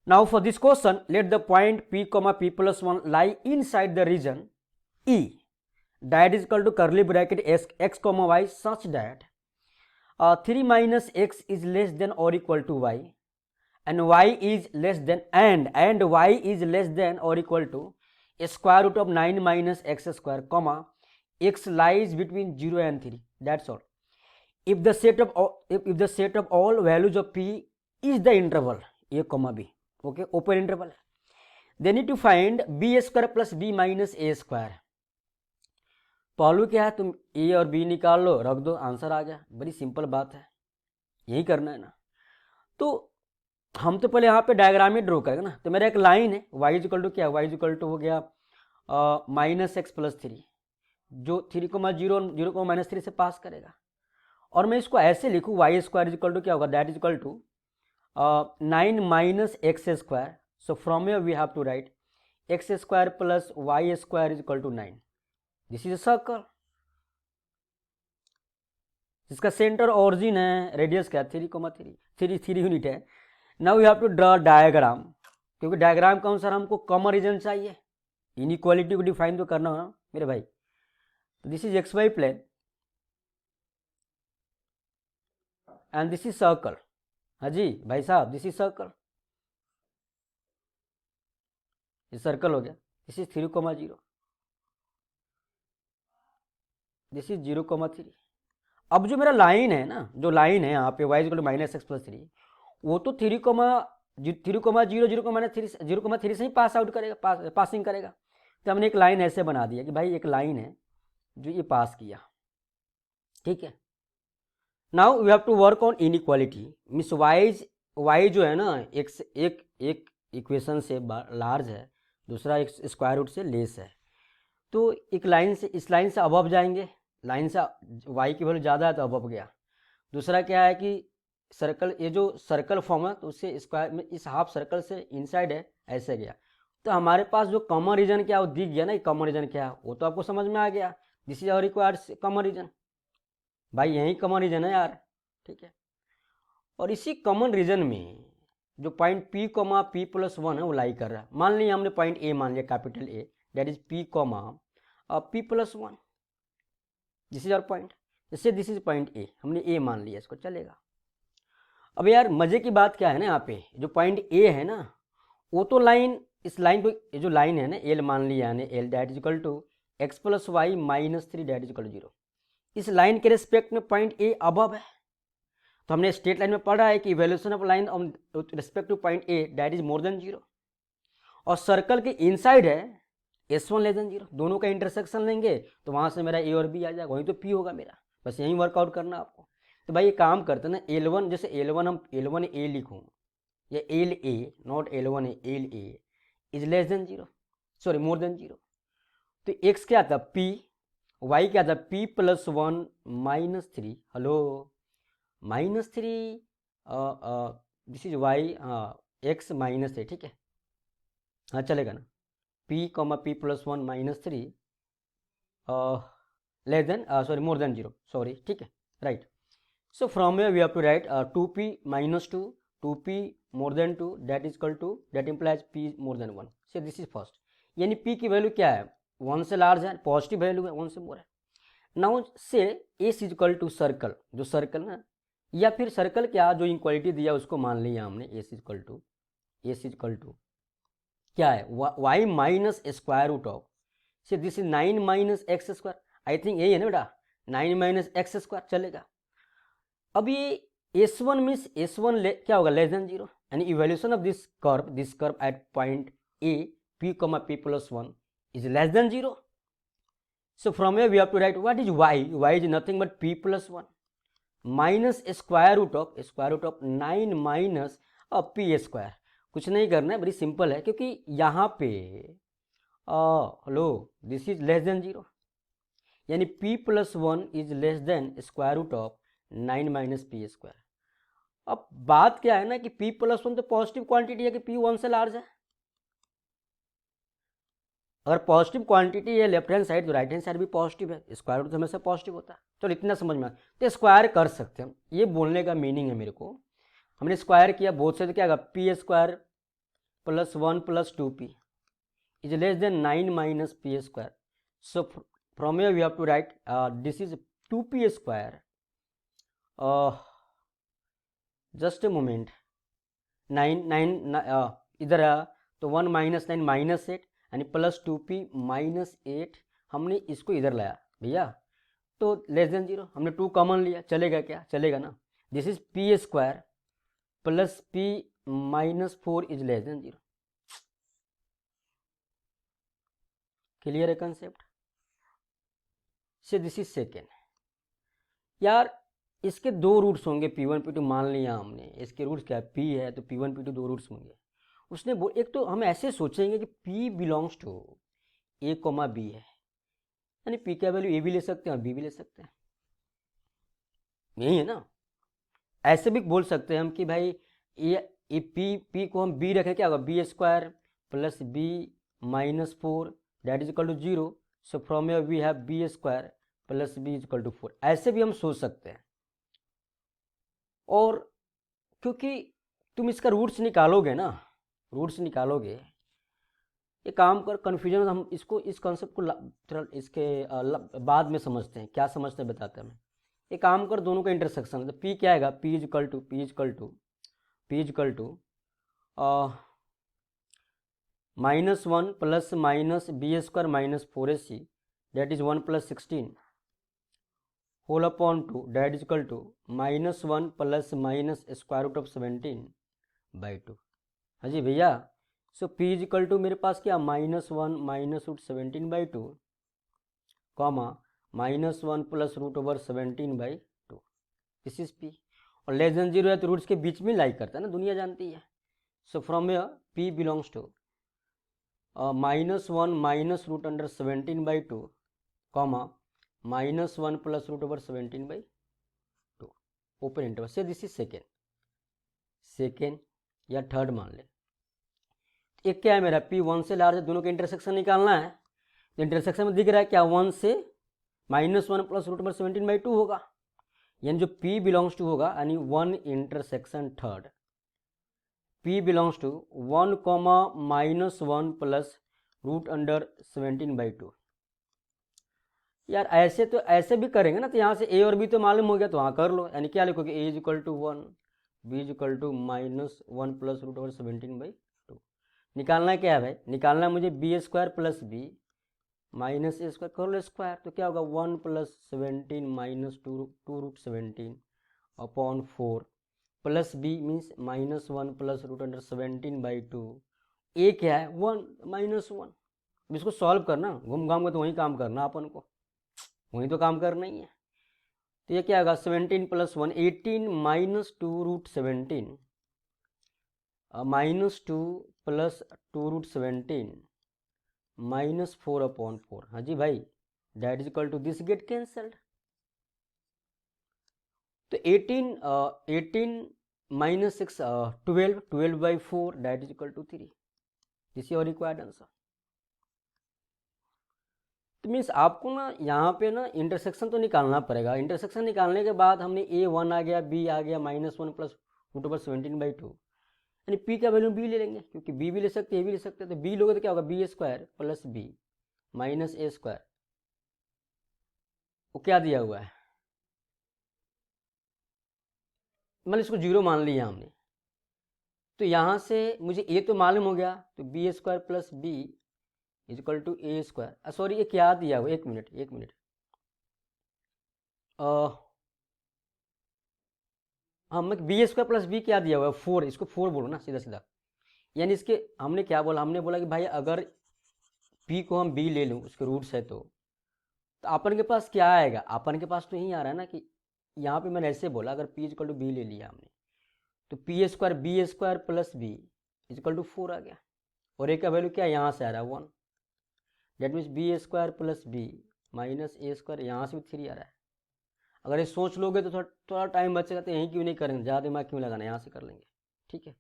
Now for this question, let the point p comma p plus 1 lie inside the region E, that is equal to curly bracket x comma y, such that 3 minus x is less than or equal to y, and y is less than and y is less than or equal to a square root of 9 minus x square, comma x lies between 0 and 3. That's all. If the set of all values of p is the interval a comma b, okay, open interval, they need to find b square plus b minus a square. पहलू क्या है, तुम ए और B निकाल लो, रख दो, answer आ गया। बड़ी सिंपल बात है, यही करना है ना। तो हम तो पहले यहाँ पे डायग्राम ही ड्रॉ करेंगे ना। तो मेरा एक लाइन है y इक्वल टू क्या, y इक्वल टू हो गया माइनस एक्स प्लस 3, जो 3 को 0 को माइनस 3 से पास करेगा। और मैं इसको ऐसे लिखूँ, वाई स्क्वायर इक्वल टू क्या होगा, that is equal to 9 minus x square. So from here we have to write x square plus y square is equal to 9। This is a circle जिसका सेंटर ऑरिजिन है, radius क्या 3 unit है। Now we have to draw diagram, क्योंकि diagram के अनुसार हमको common region चाहिए, inequality को डिफाइन तो करना हो ना मेरे भाई। This is x y plane and this is circle. हाँ जी भाई साहब, दिस इज सर्कल, ये सर्कल हो गया। This is 3,0, this is 0,3। अब जो मेरा लाइन है ना, जो लाइन है यहाँ पे y equal to minus x plus 3, वो तो 3,0,0 से ही पास आउट करेगा, पासिंग करेगा। तो हमने एक लाइन ऐसे बना दिया कि भाई एक लाइन है जो ये पास किया, ठीक है। Now we have to work on inequality, means y जो है ना एक इक्वेशन से लार्ज है, दूसरा एक स्क्वायर रूट से लेस है। तो एक लाइन से, इस लाइन से अबव जाएंगे, लाइन से y की वैल्यू ज़्यादा है तो अबव गया। दूसरा क्या है कि सर्कल, ये जो सर्कल फॉर्म है तो उससे स्क्वायर में इस हाफ सर्कल से इनसाइड है, ऐसे गया। तो हमारे पास जो कॉमन रीजन क्या वो दिख गया ना, कॉमन रीजन क्या है वो तो आपको समझ में आ गया। This is our required common region, भाई यही कॉमन रीजन है यार, ठीक है। और इसी कॉमन रीजन में जो point p comma p plus 1 है वो लाई कर रहा है। मान लिया हमने पॉइंट a मान लिया, capital A, that is p comma p plus 1, this is our point. जैसे दिस इज पॉइंट a, हमने a मान लिया, इसको चलेगा। अब यार मजे की बात क्या है ना, यहाँ पे जो पॉइंट a है ना, वो तो लाइन, इस लाइन को, ये जो लाइन है ना l मान लिया यानी l, that is equal to x plus y minus 3 that is equal to 0। इस लाइन के रिस्पेक्ट में पॉइंट a अबव है। तो हमने स्ट्रेट लाइन में पढ़ा है कि evaluation of line on respect two point a that is more than 0, और सर्कल के इनसाइड है s1 लेस देन 0। दोनों का इंटरसेक्शन लेंगे तो वहाँ से मेरा a और b आ जाएगा, वहीं तो p होगा मेरा। बस यहीं वर्कआउट करना आपको। तो भाई ये काम करते ना, L1, जैसे L1 हम L1 a लिखूँ, या LA, not L1 a, LA is less than 0, sorry more than 0। तो x क्या था p, y क्या था p plus 1 minus 3, hello minus 3, this is y, x minus 3, ठीक है, हाँ चलेगा ना। p comma p plus 1 minus 3 less than, sorry more than 0, sorry, ठीक है, right. So from here we have to write 2p minus 2, 2p more than 2, that is equal to, that implies p more than 1. So this is first, यानी p की value क्या है, 1 से large है, positive value है, 1 से मोर है। Now से a is equal to circle, जो सर्कल ना, या फिर सर्कल क्या जो इक्वालिटी दिया उसको मान लिया हमने, a इज इक्वल टू क्या है, y minus square root of, say this is 9 minus x square, I think यही है ना बेटा, 9 माइनस एक्स स्क्वायर चलेगा। अब ये S1 मीन्स S1 क्या होगा, लेस देन 0, यानी evaluation of this curve at point A p comma p plus 1 is less than 0. So from here we have to write what is y is nothing but p plus 1 minus square root of 9 minus p square। कुछ नहीं करना है, बड़ी simple है, क्योंकि यहाँ पे hello this is less than 0, यानी p plus 1 is less than square root of 9 minus p square. अब बात क्या है ना कि p प्लस 1 तो पॉजिटिव क्वांटिटी है कि p 1 से लार्ज है। अगर पॉजिटिव क्वांटिटी है लेफ्ट हैंड साइड तो राइट हैंड साइड भी पॉजिटिव है, स्क्वायर रूट हमेशा पॉजिटिव होता है। चलो इतना समझ में, तो स्क्वायर कर सकते हैं, ये बोलने का मीनिंग है मेरे को। हमने स्क्वायर किया बोथ से, तो क्या होगा p square plus 1 plus 2p is less than 9 minus p square. So from here we have to write this is 2p square. Just a moment. 9 इधर तो 1 माइनस 9 माइनस 8 यानी प्लस 2p माइनस 8 हमने इसको इधर लाया भैया, तो लेस देन 0 हमने 2 कॉमन लिया, चलेगा क्या? चलेगा ना. This is p square plus p minus 4 is less than 0. Clear है कंसेप्ट? से दिस इज सेकेंड. यार इसके दो रूट्स होंगे, p1 p2 मान लिया हमने. इसके रूट्स क्या है? p है तो p1 p2 दो रूट्स होंगे. उसने एक तो हम ऐसे सोचेंगे कि p belongs to a, b है, यानी p का वैल्यू a भी ले सकते हैं और b भी ले सकते हैं. यही है ना. ऐसे भी बोल सकते हैं हम कि भाई ये p को हम b रखें, क्या होगा? b square plus b minus 4 that is equal to 0. So from here we have b square plus b is equal to 4. ऐसे भी हम सोच सकते हैं. और क्योंकि तुम इसका रूट्स निकालोगे ना, रूट्स निकालोगे, ये काम कर कन्फ्यूजन, हम इसको इस कॉन्सेप्ट को इसके बाद में समझते हैं. क्या समझते हैं बताते हैं. ये काम कर दोनों का इंटरसेक्शन, तो p क्या आएगा? p is equal to minus 1 plus minus b square minus 4ac that is 1 plus 16 whole upon 2 that is equal to minus 1 plus minus square root of 17 by 2. हाँ जी भैया. So p is equal to मेरे पास क्या? Minus 1 minus root 17 by 2 comma minus 1 plus root over 17 by 2. This is p. और less than 0 है तो roots के बीच में लाई करता है ना, दुनिया जानती है. So from here p belongs to minus 1 minus root under 17 by 2 comma minus 1 plus root over 17 by 2 open interval. से दिस इज सेकेंड या थर्ड मान ले. एक क्या है मेरा? p 1 से लार्ज है, दोनों का इंटरसेक्शन निकालना है. तो इंटरसेक्शन में दिख रहा है क्या? 1 से minus 1 plus root over 17 by 2 होगा, यानी जो p बिलोंग्स टू होगा, यानी 1 intersection third. p belongs to 1 comma minus 1 plus root under 17 by 2. यार ऐसे तो ऐसे भी करेंगे ना, तो यहाँ से a और b तो मालूम हो गया, तो वहाँ कर लो. यानी क्या लिखोगे? a is equal to 1, b is equal to minus 1 plus root over 17 by 2. निकालना क्या है भाई? निकालना है मुझे b square plus b minus a square, कर लो स्क्वायर, तो क्या होगा? 1 plus 17 minus 2 root 17 upon 4 plus b means minus 1 plus root under 17 by 2. a क्या है? 1 माइनस 1. इसको सॉल्व करना, घूम घाम के तो वही काम करना, अपन को वही तो काम करना ही है. तो ये क्या होगा? 17 plus 1 18 minus 2 root 17 minus 2 plus 2 root 17 minus 4 upon 4. हाँ जी भाई, that is equal to this get cancelled. तो 18 minus 6 12 by 4 that is equal to 3. This is your required answer. तो मीन्स आपको ना यहाँ पे ना इंटरसेक्शन तो निकालना पड़ेगा. इंटरसेक्शन निकालने के बाद हमने a1 आ गया, b आ गया, minus 1 plus root over 17 by 2, यानी p का वैल्यू b ले लेंगे, क्योंकि b भी ले सकते हैं, a भी ले सकते हैं. तो b लोगे तो क्या होगा? b square plus b minus a square. वो क्या दिया हुआ है? मतलब इसको 0 मान लिया हमने. तो यहाँ से मुझे a तो मालूम हो गया, तो b square plus b is equal to A square. Sorry, ये क्या दिया हुआ? एक मिनट मैं बी स्क्वायर प्लस बी क्या दिया हुआ है? 4. इसको 4 बोलो ना सीधा सीधा. यानी इसके हमने क्या बोला? हमने बोला कि भाई अगर p को हम b ले लूँ, उसके रूट्स है, तो अपन के पास क्या आएगा? अपन के पास तो यही आ रहा है ना कि यहाँ पे मैंने ऐसे बोला, अगर p इजकल टू बी ले लिया हमने, तो p square B square plus B is equal to 4 आ गया. और a का वैल्यू क्या यहाँ से आ रहा है? 1. That means B square plus B minus A square, यहाँ से भी 3 आ रहा है. अगर ये सोच लोगे तो थोड़ा टाइम बचेगा, तो यहीं क्यों नहीं करेंगे, ज़्यादा दिमाग क्यों लगाना, यहाँ से कर लेंगे. ठीक है.